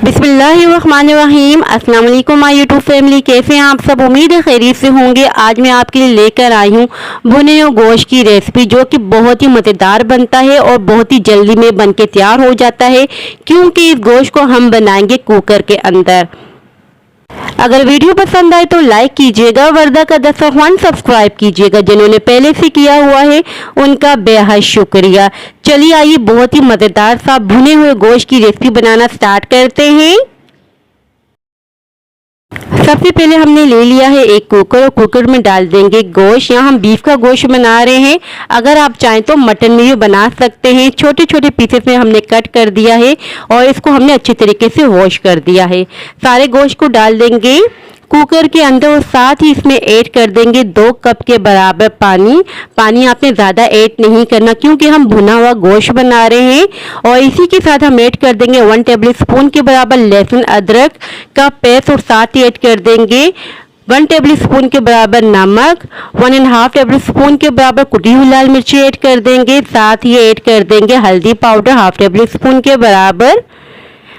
बिस्मिल्लाहिर्रहमानिर्रहीम। अस्सलाम वालेकुम माय यूट्यूब फैमिली, कैसे हैं आप सब? उम्मीद है खैरियत से होंगे। आज मैं आपके लिए लेकर आई हूँ भुने हुए गोश्त की रेसिपी, जो कि बहुत ही मज़ेदार बनता है और बहुत ही जल्दी में बन के तैयार हो जाता है, क्योंकि इस गोश्त को हम बनाएंगे कुकर के अंदर। अगर वीडियो पसंद आए तो लाइक कीजिएगा, वर्दा का दस्तरखान सब्सक्राइब कीजिएगा। जिन्होंने पहले से किया हुआ है उनका बेहद शुक्रिया। चलिए आइए बहुत ही मज़ेदार सा भुने हुए गोश्त की रेसिपी बनाना स्टार्ट करते हैं। सबसे पहले हमने ले लिया है एक कुकर और कुकर में डाल देंगे गोश्त। यहाँ हम बीफ का गोश्त बना रहे हैं। अगर आप चाहें तो मटन में भी बना सकते हैं। छोटे छोटे पीसेस में हमने कट कर दिया है और इसको हमने अच्छी तरीके से वॉश कर दिया है। सारे गोश्त को डाल देंगे कुकर के अंदर और साथ ही इसमें ऐड कर देंगे 2 कप के बराबर पानी। पानी आपने ज़्यादा ऐड नहीं करना, क्योंकि हम भुना हुआ गोश्त बना रहे हैं। और इसी के साथ हम ऐड कर देंगे 1 टेबल स्पून के बराबर लहसुन अदरक का पेस्ट और साथ ही ऐड कर देंगे 1 टेबल स्पून के बराबर नमक, 1.5 टेबल स्पून के बराबर कुटी हुई लाल मिर्ची ऐड कर देंगे। साथ ही ऐड कर देंगे हल्दी पाउडर 1/2 टेबल स्पून के बराबर।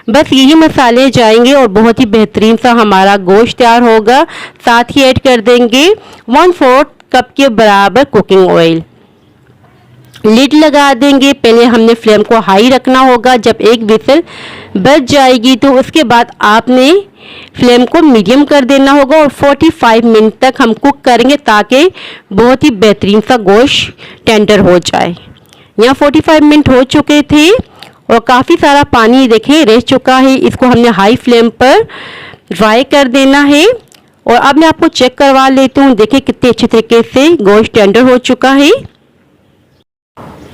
बस यही मसाले जाएंगे और बहुत ही बेहतरीन सा हमारा गोश्त तैयार होगा। साथ ही ऐड कर देंगे 1/4 कप के बराबर कुकिंग ऑयल। लिड लगा देंगे। पहले हमने फ्लेम को हाई रखना होगा। जब एक विसल बज जाएगी तो उसके बाद आपने फ्लेम को मीडियम कर देना होगा और 45 मिनट तक हम कुक करेंगे, ताकि बहुत ही बेहतरीन सा गोश्त टेंडर हो जाए। यहाँ 45 मिनट हो चुके थे और काफ़ी सारा पानी देखें रह चुका है। इसको हमने हाई फ्लेम पर ड्राई कर देना है। और अब मैं आपको चेक करवा लेती हूँ। देखिए कितने अच्छे तरीके से गोश्त टेंडर हो चुका है।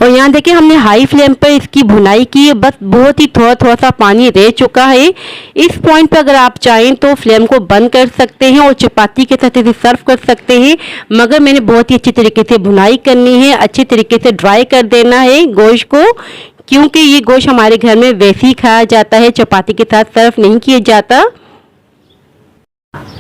और यहाँ देखिए हमने हाई फ्लेम पर इसकी भुनाई की है। बस बहुत ही थोड़ा थोड़ा सा पानी रह चुका है। इस पॉइंट पर अगर आप चाहें तो फ्लेम को बंद कर सकते हैं और चपाती के साथ इसे सर्व कर सकते हैं। मगर मैंने बहुत ही अच्छी तरीके से भुनाई करनी है, अच्छी तरीके से ड्राई कर देना है गोश्त को, क्योंकि ये गोश्त हमारे घर में वैसे ही खाया जाता है, चपाती के साथ सर्व नहीं किया जाता।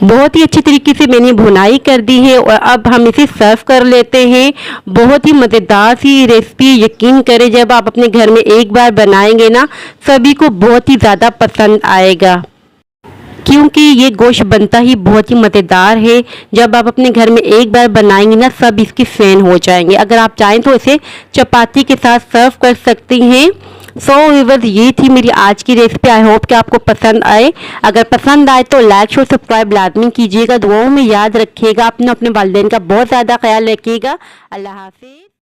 बहुत ही अच्छी तरीके से मैंने भुनाई कर दी है और अब हम इसे सर्व कर लेते हैं। बहुत ही मज़ेदार सी रेसिपी, यकीन करें जब आप अपने घर में एक बार बनाएंगे ना, सभी को बहुत ही ज़्यादा पसंद आएगा, क्योंकि ये गोश्त बनता ही बहुत ही मज़ेदार है। जब आप अपने घर में एक बार बनाएंगे ना, सब इसके फैन हो जाएंगे। अगर आप चाहें तो इसे चपाती के साथ सर्व कर सकती हैं। सो व्यूअर्स, ये थी मेरी आज की रेसिपी। आई होप कि आपको पसंद आए। अगर पसंद आए तो लाइक शेयर सब्सक्राइब लाजमी कीजिएगा। दुआओं में याद रखिएगा। अपने वालिदैन का बहुत ज़्यादा ख्याल रखिएगा। अल्लाह हाफिज़।